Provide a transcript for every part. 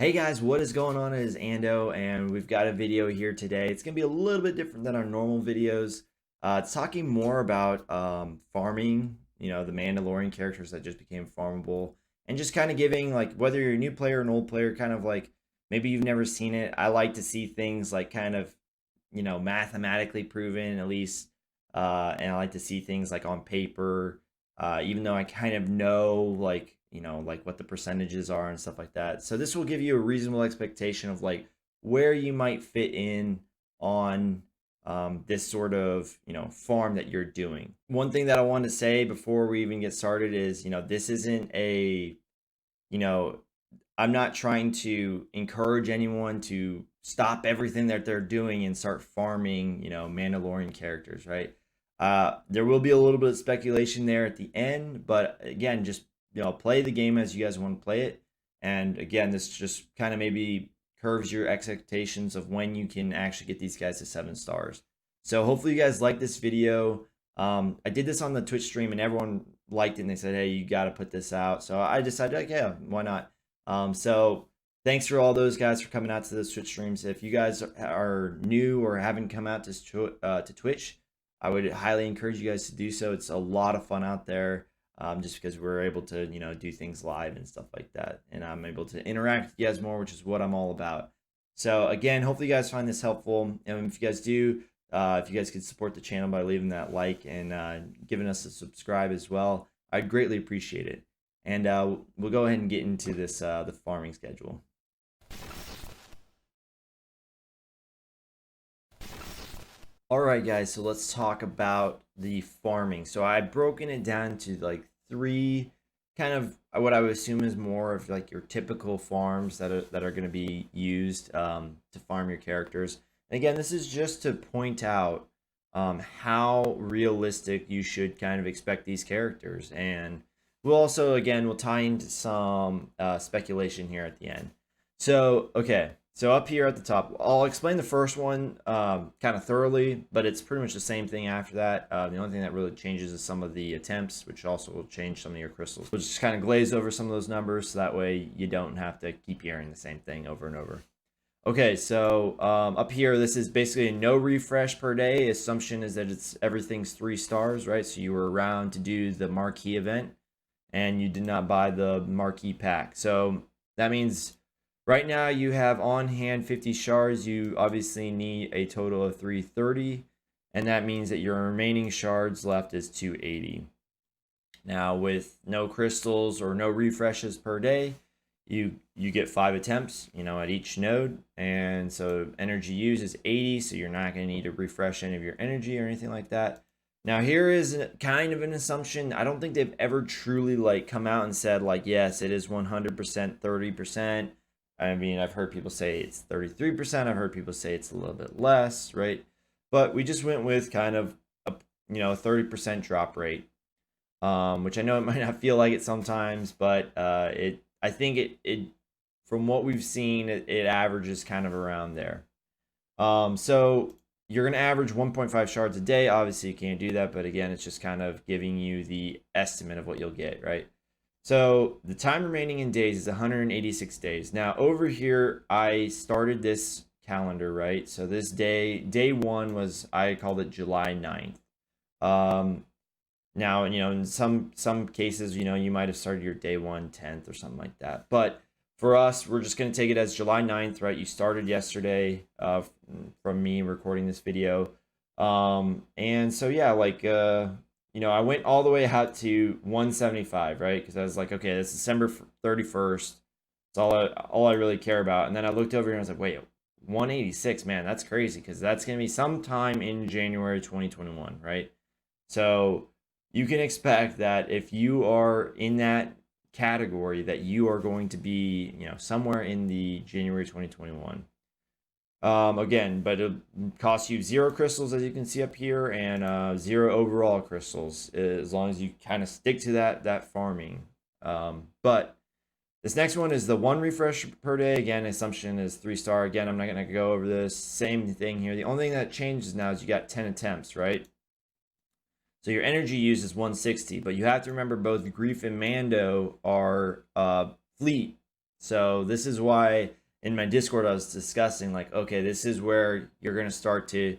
Hey guys, what is going on? It is Ando, and we've got a video here today. It's going to be a little bit different than our normal videos. It's talking more about farming, the Mandalorian characters that just became farmable, and just kind of giving, like, whether you're a new player or an old player, kind of like maybe you've never seen it. I like to see things like kind of, mathematically proven at least, and I like to see things like on paper, even though I kind of know like what the percentages are and stuff like that. So this will give you a reasonable expectation of like where you might fit in on this sort of farm that you're doing. One thing that I want to say before we even get started is this isn't a you know I'm not trying to encourage anyone to stop everything that they're doing and start farming, Mandalorian characters, right? There will be a little bit of speculation there at the end, but again, just play the game as you guys want to play it. And again, this just kind of maybe curves your expectations of when you can actually get these guys to 7 stars. So hopefully you guys like this video. I did this on the Twitch stream and everyone liked it and they said, hey, you got to put this out. So I decided, like, yeah, why not? So thanks for all those guys for coming out to those Twitch streams. If you guys are new or haven't come out to Twitch, I would highly encourage you guys to do so. It's a lot of fun out there, just because we're able to do things live and stuff like that, and I'm able to interact with you guys more, which is what I'm all about. So again, hopefully you guys find this helpful, and if you guys do, if you guys could support the channel by leaving that like and giving us a subscribe as well, I'd greatly appreciate it. And we'll go ahead and get into this the farming schedule. All right, guys, so let's talk about the farming. So I've broken it down to like three kind of what I would assume is more of like your typical farms that are going to be used to farm your characters. And again, this is just to point out how realistic you should kind of expect these characters. And we'll also, again, we'll tie into some speculation here at the end. So, okay, so up here at the top, I'll explain the first one kind of thoroughly, but it's pretty much the same thing after that. The only thing that really changes is some of the attempts, which also will change some of your crystals. We'll just kind of glaze over some of those numbers so that way you don't have to keep hearing the same thing over and over. Okay, so up here, this is basically a no refresh per day. Assumption is that everything's 3 stars, right? So you were around to do the marquee event and you did not buy the marquee pack. So that means right now you have on hand 50 shards. You obviously need a total of 330, and that means that your remaining shards left is 280. Now with no crystals or no refreshes per day, you get 5 attempts at each node, and so energy used is 80, so you're not going to need to refresh any of your energy or anything like that. Now here is kind of an assumption. I don't think they've ever truly like come out and said like, yes, it is 100% 30%. I mean, I've heard people say it's 33%. I've heard people say it's a little bit less, right? But we just went with kind of a 30% drop rate, which I know it might not feel like it sometimes, but I think it from what we've seen, it averages kind of around there. So you're going to average 1.5 shards a day. Obviously, you can't do that, but again, it's just kind of giving you the estimate of what you'll get, right? So the time remaining in days is 186 days. Now over here, I started this calendar, right? So this day one was, I called it July 9th. Now, in some cases, you might have started your day 1 10th or something like that. But for us, we're just going to take it as July 9th, right? You started yesterday from me recording this video. And so, yeah, like, I went all the way out to 175, right? Because I was like, okay, that's December 31st. It's all I really care about. And then I looked over here and I was like, wait, 186, man, that's crazy, because that's going to be sometime in January 2021, right? So you can expect that if you are in that category, that you are going to be, somewhere in the January 2021. Again, but it costs you 0 crystals, as you can see up here, and 0 overall crystals, as long as you kind of stick to that farming. But this next one is the 1 refresh per day. Again, assumption is 3 star. Again, I'm not going to go over this. Same thing here. The only thing that changes now is you got 10 attempts, right? So your energy use is 160, but you have to remember both Grief and Mando are fleet So this is why in my Discord I was discussing like, okay, this is where you're gonna start to.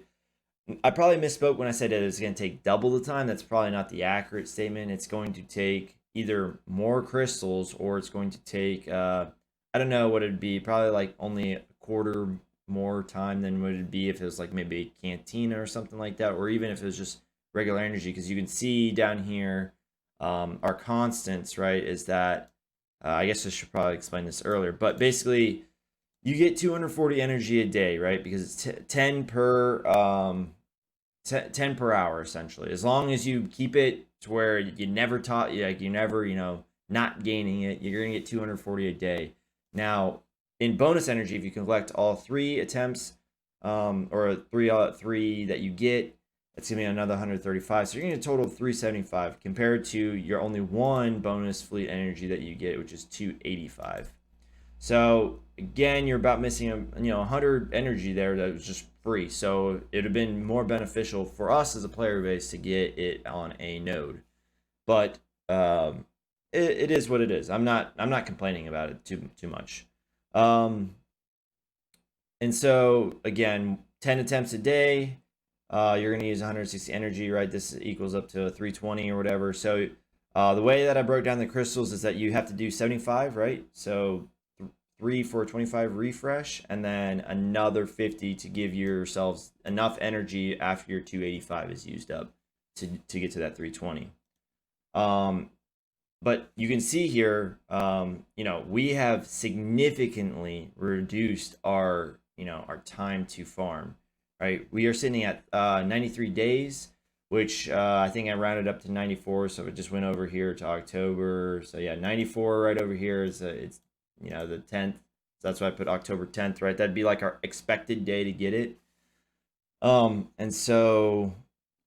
I probably misspoke when I said it's going to take double the time. That's probably not the accurate statement. It's going to take either more crystals or it's going to take, I don't know what it'd be, probably like only a quarter more time than would it be if it was like maybe a cantina or something like that, or even if it was just regular energy. Because you can see down here, our constants, right, is that, I guess I should probably explain this earlier, but basically you get 240 energy a day, right? Because it's 10 per 10 per hour essentially. As long as you keep it to where you never taught, like you never, not gaining it, you're gonna get 240 a day. Now, in bonus energy, if you can collect all three attempts, or three that you get, it's gonna be another 135. So you're gonna get a total of 375 compared to your only one bonus fleet energy that you get, which is 285. So again, you're about missing 100 energy there that was just free. So it'd have been more beneficial for us as a player base to get it on a node. But it is what it is. I'm not complaining about it too much. And so again, 10 attempts a day. You're gonna use 160 energy, right? This equals up to 320 or whatever. So the way that I broke down the crystals is that you have to do 75, right? So 3 for a 25 refresh, and then another 50 to give yourselves enough energy after your 285 is used up to get to that 320. But you can see here, we have significantly reduced our time to farm, right? We are sitting at 93 days, which I think I rounded up to 94, so it just went over here to October. So yeah, 94 right over here is it's the 10th. So that's why I put October 10th, right? That'd be like our expected day to get it. And so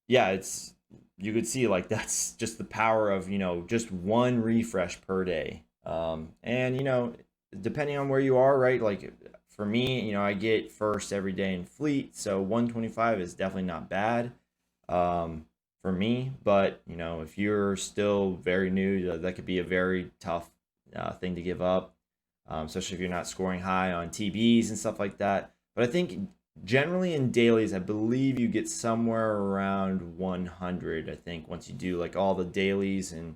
yeah, you could see like that's just the power of just one refresh per day. And depending on where you are, right? Like for me, I get first every day in fleet, so 125 is definitely not bad for me. But if you're still very new, that could be a very tough thing to give up, especially if you're not scoring high on TBs and stuff like that. But I think generally in dailies, I believe you get somewhere around 100. I think once you do like all the dailies and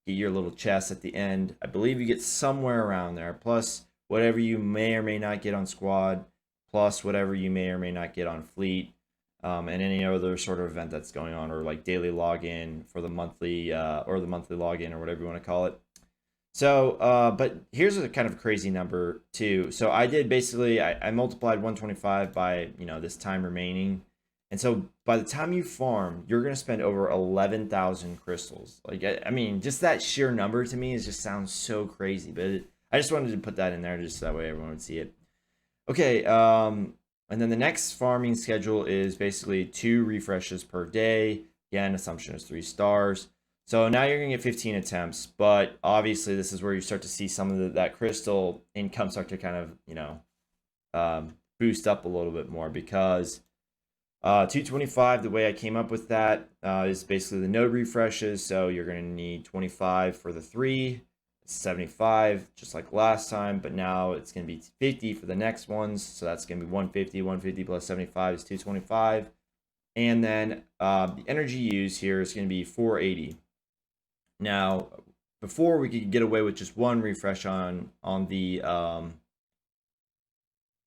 get your little chest at the end, I believe you get somewhere around there. Plus whatever you may or may not get on squad, plus whatever you may or may not get on fleet, and any other sort of event that's going on, or like daily login for the monthly or the monthly login or whatever you want to call it. So, but here's a kind of crazy number too. So I did basically, I multiplied 125 by, this time remaining. And so by the time you farm, you're going to spend over 11,000 crystals. Like, I mean, just that sheer number to me just sounds so crazy, but I just wanted to put that in there just so that way everyone would see it. Okay. And then the next farming schedule is basically 2 refreshes per day. Again, assumption is 3 stars. So now you're going to get 15 attempts, but obviously this is where you start to see some of that crystal income start to kind of boost up a little bit more, because 225, the way I came up with that is basically the node refreshes. So you're going to need 25 for the 3, 75 just like last time, but now it's going to be 50 for the next ones. So that's going to be 150 plus 75 is 225. And then the energy used here is going to be 480. Now, before we could get away with just one refresh on the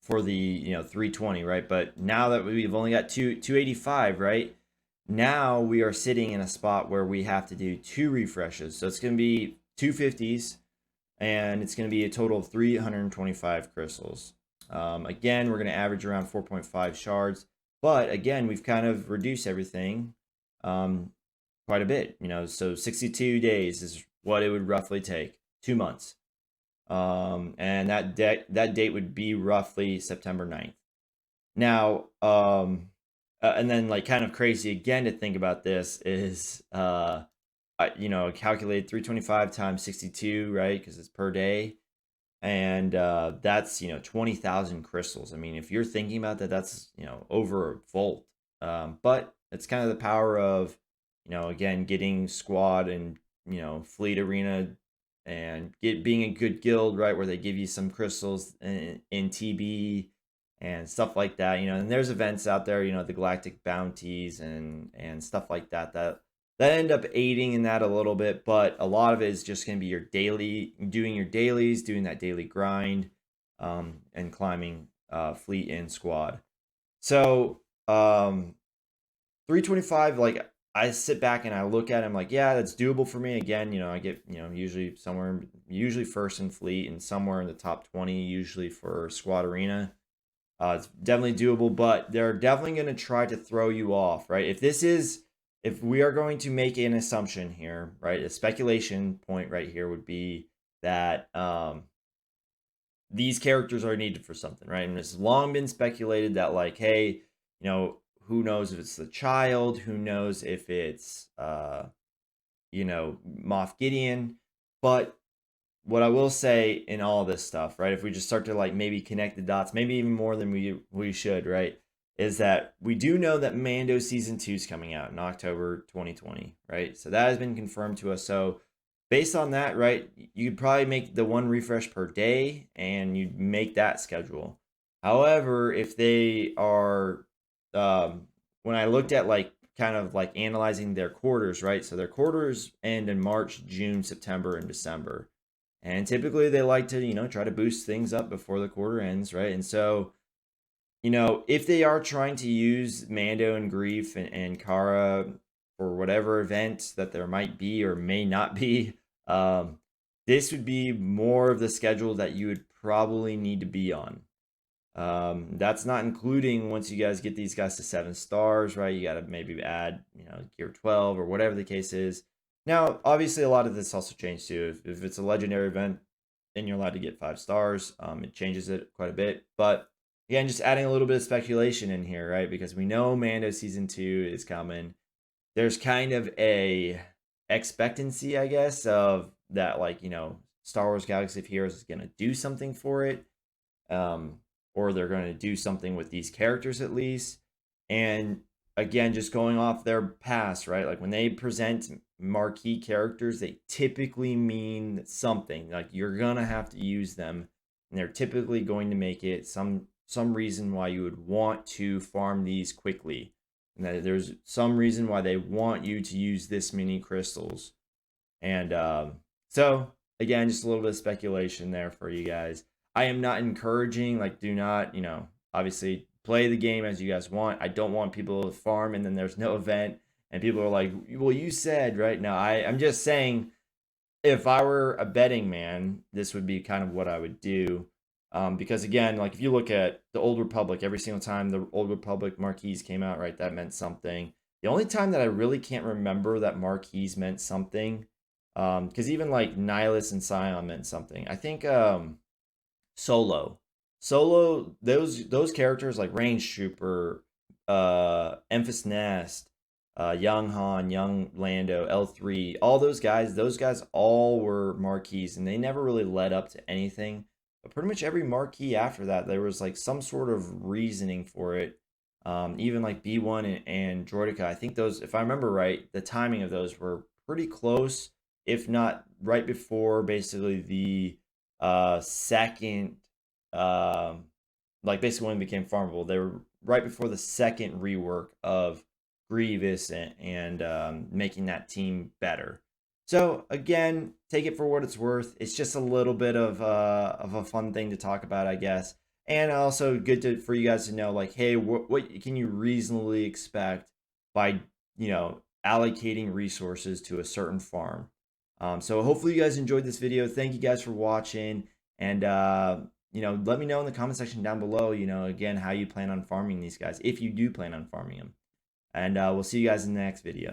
for the 320, right? But now that we've only got 285, right? Now we are sitting in a spot where we have to do 2 refreshes. So it's going to be 250s, and it's going to be a total of 325 crystals. Again, we're going to average around 4.5 shards, but again, we've kind of reduced everything quite a bit, so 62 days is what it would roughly take, 2 months. And that date would be roughly September 9th. Now, and then like kind of crazy again to think about this is, calculate 325 times 62, right? Because it's per day. And that's, 20,000 crystals. I mean, if you're thinking about that, that's, over a volt. But it's kind of the power of, again, getting squad and, fleet arena and being a good guild, right, where they give you some crystals in TB and stuff like that, and there's events out there, the galactic bounties and stuff like that end up aiding in that a little bit, but a lot of it is just going to be doing your dailies, doing that daily grind, and climbing fleet and squad. So 325, like, I sit back and I look at him like, yeah, that's doable for me. Again, I get, usually first in fleet and somewhere in the top 20, usually for squad arena. It's definitely doable, but they're definitely going to try to throw you off, right? If we are going to make an assumption here, right, a speculation point right here would be that these characters are needed for something, right? And it's long been speculated that, like, hey, who knows if it's the child, who knows if it's Moff Gideon. But what I will say in all this stuff, right, if we just start to like maybe connect the dots, maybe even more than we should, right, is that we do know that Mando season 2 is coming out in October 2020, right? So that has been confirmed to us. So based on that, right, you'd probably make the one refresh per day and you'd make that schedule. However, if they are when I looked at like kind of like analyzing their quarters, right? So their quarters end in March, June, September, and December. And typically they like to, try to boost things up before the quarter ends, right? And so, if they are trying to use Mando and Grief and Kara for whatever event that there might be or may not be, this would be more of the schedule that you would probably need to be on. That's not including once you guys get these guys to 7 stars, right? You got to maybe add, gear 12 or whatever the case is. Now, obviously, a lot of this also changed too. If it's a legendary event, then you're allowed to get 5 stars. It changes it quite a bit. But again, just adding a little bit of speculation in here, right? Because we know Mando season 2 is coming. There's kind of a expectancy, I guess, of that, like, Star Wars Galaxy of Heroes is going to do something for it. Or they're going to do something with these characters at least. And again, just going off their past, right? Like when they present marquee characters, they typically mean something. Like you're going to have to use them, and they're typically going to make it some reason why you would want to farm these quickly. And that there's some reason why they want you to use this many crystals. And so again, just a little bit of speculation there for you guys. I am not encouraging, like, do not, obviously play the game as you guys want. I don't want people to farm and then there's no event and people are like, well, you said, right? Now, I'm just saying, if I were a betting man, this would be kind of what I would do. Because again, like if you look at the Old Republic, every single time the Old Republic marquees came out, right, that meant something. The only time that I really can't remember that marquees meant something, because even like Nihilus and Scion meant something. I think Solo, those characters like Range Trooper, Emphas Nest, Young Han, Young Lando, L3, all those guys all were marquees, and they never really led up to anything. But pretty much every marquee after that, there was like some sort of reasoning for it. Even like B1 and Droideka, I think those, if I remember right, the timing of those were pretty close, if not right before basically the second, like basically when it became farmable. They were right before the second rework of Grievous and making that team better. So again, take it for what it's worth. It's just a little bit of a fun thing to talk about, I guess, and also good for you guys to know, like, hey, what can you reasonably expect by allocating resources to a certain farm. So hopefully you guys enjoyed this video. Thank you guys for watching, and let me know in the comment section down below, again, how you plan on farming these guys, if you do plan on farming them. And we'll see you guys in the next video.